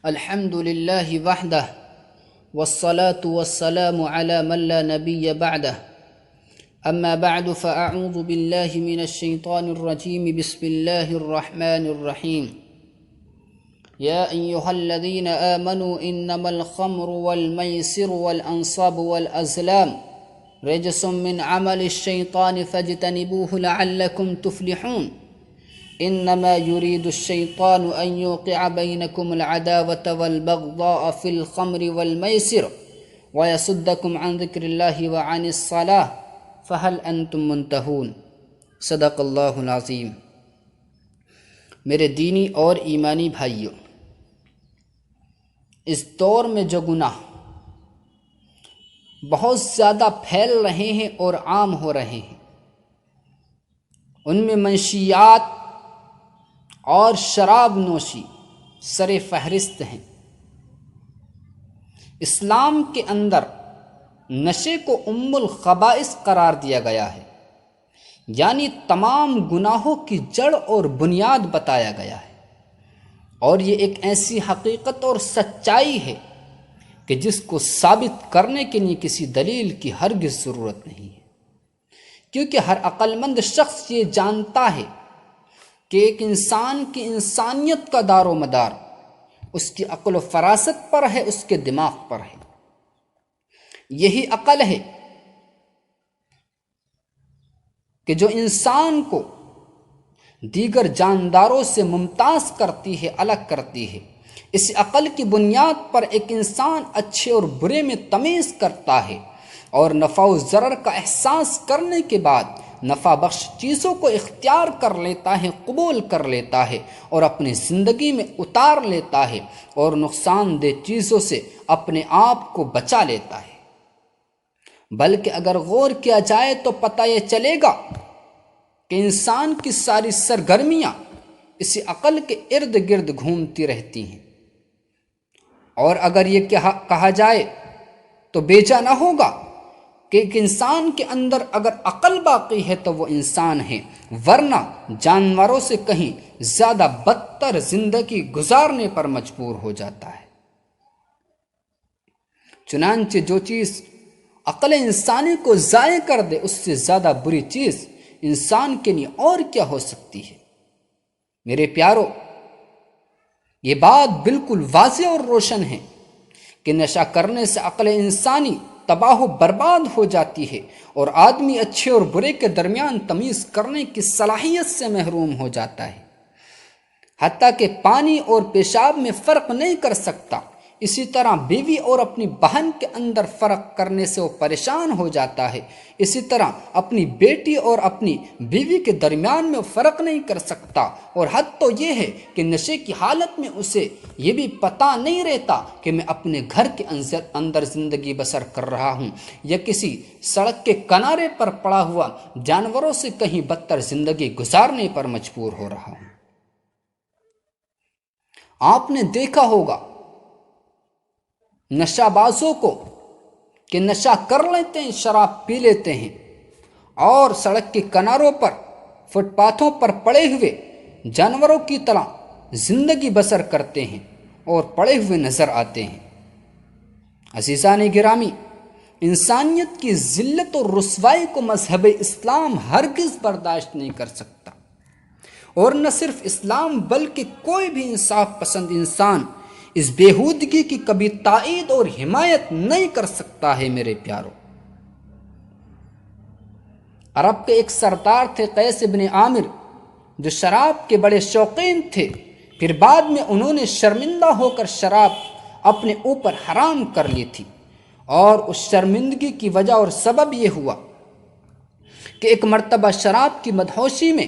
الحمد لله وحده والصلاة والسلام على من لا نبي بعده أما بعد فأعوذ بالله من الشيطان الرجيم بسم الله الرحمن الرحيم يا أيها الذين آمنوا إنما الخمر والميسر والأنصاب والأزلام رجس من عمل الشيطان فاجتنبوه لعلكم تفلحون انما يريد الشيطان ان يوقع بينكم العداوة والبغضاء في الخمر والميسر ويصدكم عن ذكر الله وعن الصلاة فهل انتم منتهون صدق اللہ العظیم۔ میرے دینی اور ایمانی بھائیوں، اس دور میں جو گناہ بہت زیادہ پھیل رہے ہیں اور عام ہو رہے ہیں، ان میں منشیات اور شراب نوشی سر فہرست ہیں۔ اسلام کے اندر نشے کو ام الخبائث قرار دیا گیا ہے، یعنی تمام گناہوں کی جڑ اور بنیاد بتایا گیا ہے، اور یہ ایک ایسی حقیقت اور سچائی ہے کہ جس کو ثابت کرنے کے لیے کسی دلیل کی ہرگز ضرورت نہیں ہے، کیونکہ ہر عقل مند شخص یہ جانتا ہے کہ ایک انسان کی انسانیت کا دار و مدار اس کی عقل و فراست پر ہے، اس کے دماغ پر ہے۔ یہی عقل ہے کہ جو انسان کو دیگر جانداروں سے ممتاز کرتی ہے، الگ کرتی ہے۔ اس عقل کی بنیاد پر ایک انسان اچھے اور برے میں تمیز کرتا ہے، اور نفع و ضرر کا احساس کرنے کے بعد نفع بخش چیزوں کو اختیار کر لیتا ہے، قبول کر لیتا ہے اور اپنی زندگی میں اتار لیتا ہے، اور نقصان دہ چیزوں سے اپنے آپ کو بچا لیتا ہے۔ بلکہ اگر غور کیا جائے تو پتہ یہ چلے گا کہ انسان کی ساری سرگرمیاں اسی عقل کے ارد گرد گھومتی رہتی ہیں، اور اگر یہ کہا جائے تو بیجا نہ ہوگا کہ ایک انسان کے اندر اگر عقل باقی ہے تو وہ انسان ہے، ورنہ جانوروں سے کہیں زیادہ بدتر زندگی گزارنے پر مجبور ہو جاتا ہے۔ چنانچہ جو چیز عقل انسانی کو ضائع کر دے، اس سے زیادہ بری چیز انسان کے لیے اور کیا ہو سکتی ہے۔ میرے پیارو، یہ بات بالکل واضح اور روشن ہے کہ نشہ کرنے سے عقل انسانی تباہ و برباد ہو جاتی ہے، اور آدمی اچھے اور برے کے درمیان تمیز کرنے کی صلاحیت سے محروم ہو جاتا ہے، حتیٰ کہ پانی اور پیشاب میں فرق نہیں کر سکتا۔ اسی طرح بیوی اور اپنی بہن کے اندر فرق کرنے سے وہ پریشان ہو جاتا ہے، اسی طرح اپنی بیٹی اور اپنی بیوی کے درمیان میں فرق نہیں کر سکتا، اور حد تو یہ ہے کہ نشے کی حالت میں اسے یہ بھی پتہ نہیں رہتا کہ میں اپنے گھر کے اندر زندگی بسر کر رہا ہوں یا کسی سڑک کے کنارے پر پڑا ہوا جانوروں سے کہیں بدتر زندگی گزارنے پر مجبور ہو رہا ہوں۔ آپ نے دیکھا ہوگا نشہ بازوں کو کہ نشہ کر لیتے ہیں، شراب پی لیتے ہیں، اور سڑک کے کناروں پر، فٹ پاتھوں پر پڑے ہوئے جانوروں کی طرح زندگی بسر کرتے ہیں اور پڑے ہوئے نظر آتے ہیں۔ عزیزان گرامی، انسانیت کی ذلت اور رسوائی کو مذہب اسلام ہرگز برداشت نہیں کر سکتا، اور نہ صرف اسلام بلکہ کوئی بھی انصاف پسند انسان اس بےہودگی کی کبھی تائید اور حمایت نہیں کر سکتا ہے۔ میرے پیارو، عرب کے ایک سردار تھے قیس بن عامر، جو شراب کے بڑے شوقین تھے۔ پھر بعد میں انہوں نے شرمندہ ہو کر شراب اپنے اوپر حرام کر لی تھی، اور اس شرمندگی کی وجہ اور سبب یہ ہوا کہ ایک مرتبہ شراب کی مدہوشی میں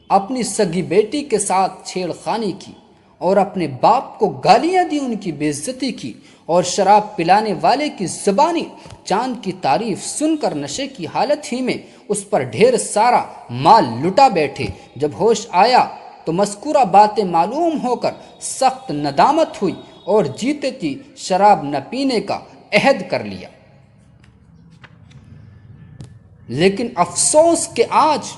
اپنی سگی بیٹی کے ساتھ چھیڑ خانی کی، اور اپنے باپ کو گالیاں دی، ان کی بے عزتی کی، اور شراب پلانے والے کی زبانی چاند کی تعریف سن کر نشے کی حالت ہی میں اس پر ڈھیر سارا مال لٹا بیٹھے۔ جب ہوش آیا تو مذکورہ باتیں معلوم ہو کر سخت ندامت ہوئی، اور جیتے جی شراب نہ پینے کا عہد کر لیا۔ لیکن افسوس کہ آج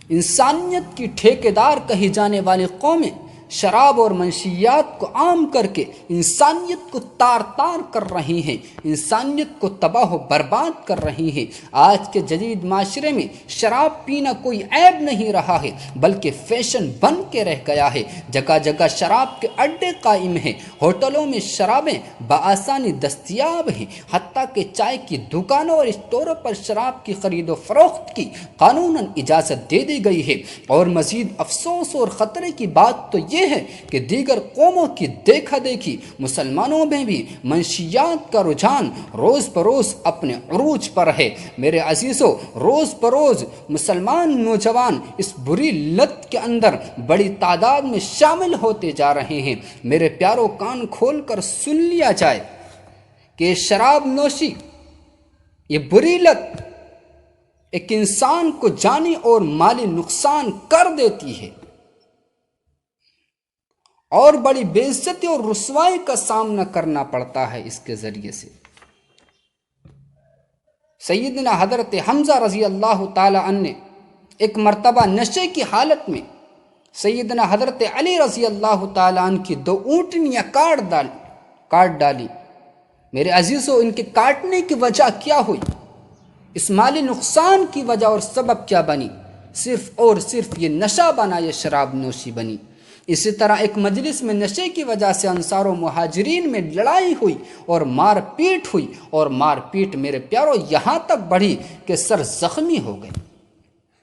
انسانیت کی ٹھیکیدار کہی جانے والی قومیں شراب اور منشیات کو عام کر کے انسانیت کو تار تار کر رہی ہیں، انسانیت کو تباہ و برباد کر رہی ہیں۔ آج کے جدید معاشرے میں شراب پینا کوئی عیب نہیں رہا ہے، بلکہ فیشن بن کے رہ گیا ہے۔ جگہ جگہ شراب کے اڈے قائم ہیں، ہوٹلوں میں شرابیں بآسانی دستیاب ہیں، حتیٰ کہ چائے کی دکانوں اور اسٹوروں پر شراب کی خرید و فروخت کی قانوناً اجازت دے دی گئی ہے۔ اور مزید افسوس اور خطرے کی بات تو یہ ہے کہ دیگر قوموں کی دیکھا دیکھی مسلمانوں میں بھی منشیات کا رجحان روز بروز اپنے عروج پر ہے۔ میرے عزیزو، روز بروز مسلمان نوجوان اس بری لت کے اندر بڑی تعداد میں شامل ہوتے جا رہے ہیں۔ میرے پیارو، کان کھول کر سن لیا جائے کہ شراب نوشی، یہ بری لت ایک انسان کو جانی اور مالی نقصان کر دیتی ہے، اور بڑی بے عزتی اور رسوائی کا سامنا کرنا پڑتا ہے اس کے ذریعے سے۔ سیدنا حضرت حمزہ رضی اللہ تعالی عنہ نے ایک مرتبہ نشے کی حالت میں سیدنا حضرت علی رضی اللہ تعالی عنہ کی 2 اونٹنیاں کاٹ ڈالی۔ میرے عزیزو، ان کے کاٹنے کی وجہ کیا ہوئی؟ اس مالی نقصان کی وجہ اور سبب کیا بنی؟ صرف اور صرف یہ نشہ بنا، یہ شراب نوشی بنی۔ اسی طرح ایک مجلس میں نشے کی وجہ سے انصار و مہاجرین میں لڑائی ہوئی اور مار پیٹ ہوئی، اور مار پیٹ میرے پیارو یہاں تک بڑھی کہ سر زخمی ہو گئے۔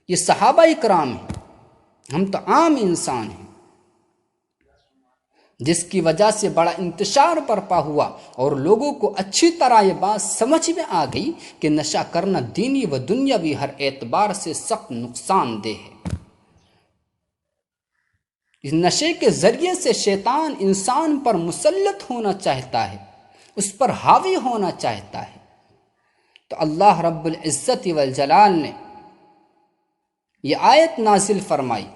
یہ صحابہ کرام ہیں، ہم تو عام انسان ہیں، جس کی وجہ سے بڑا انتشار برپا ہوا اور لوگوں کو اچھی طرح یہ بات سمجھ میں آ گئی کہ نشہ کرنا دینی و دنیاوی ہر اعتبار سے سخت نقصان دہ ہے۔ اس نشے کے ذریعے سے شیطان انسان پر مسلط ہونا چاہتا ہے، اس پر حاوی ہونا چاہتا ہے۔ تو اللہ رب العزت والجلال نے یہ آیت نازل فرمائی،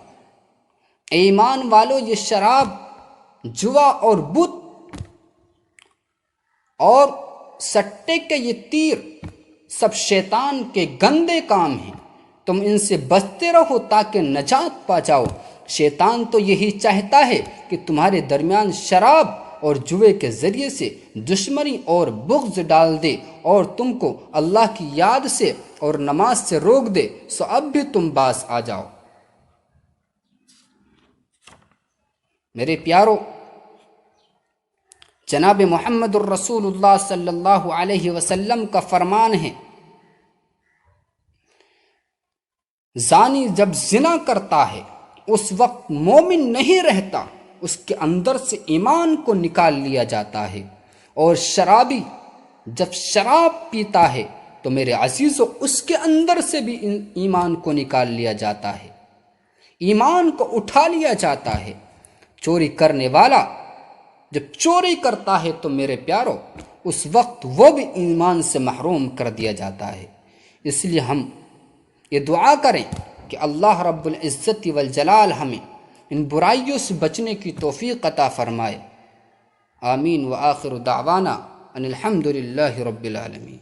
اے ایمان والو، یہ شراب، جوا اور بت اور سٹے کے یہ تیر سب شیطان کے گندے کام ہیں، تم ان سے بچتے رہو تاکہ نجات پا جاؤ۔ شیطان تو یہی چاہتا ہے کہ تمہارے درمیان شراب اور جوے کے ذریعے سے دشمنی اور بغض ڈال دے اور تم کو اللہ کی یاد سے اور نماز سے روک دے، سو اب بھی تم باز آ جاؤ۔ میرے پیارو، جناب محمد الرسول اللہ صلی اللہ علیہ وسلم کا فرمان ہے، زانی جب زنا کرتا ہے اس وقت مومن نہیں رہتا، اس کے اندر سے ایمان کو نکال لیا جاتا ہے، اور شرابی جب شراب پیتا ہے تو میرے عزیزو اس کے اندر سے بھی ایمان کو نکال لیا جاتا ہے، ایمان کو اٹھا لیا جاتا ہے۔ چوری کرنے والا جب چوری کرتا ہے تو میرے پیارو اس وقت وہ بھی ایمان سے محروم کر دیا جاتا ہے۔ اس لیے ہم یہ دعا کریں کہ اللہ رب العزت والجلال ہمیں ان برائیوں سے بچنے کی توفیق عطا فرمائے۔ آمین۔ وآخر دعوانا ان الحمد للہ رب العالمین۔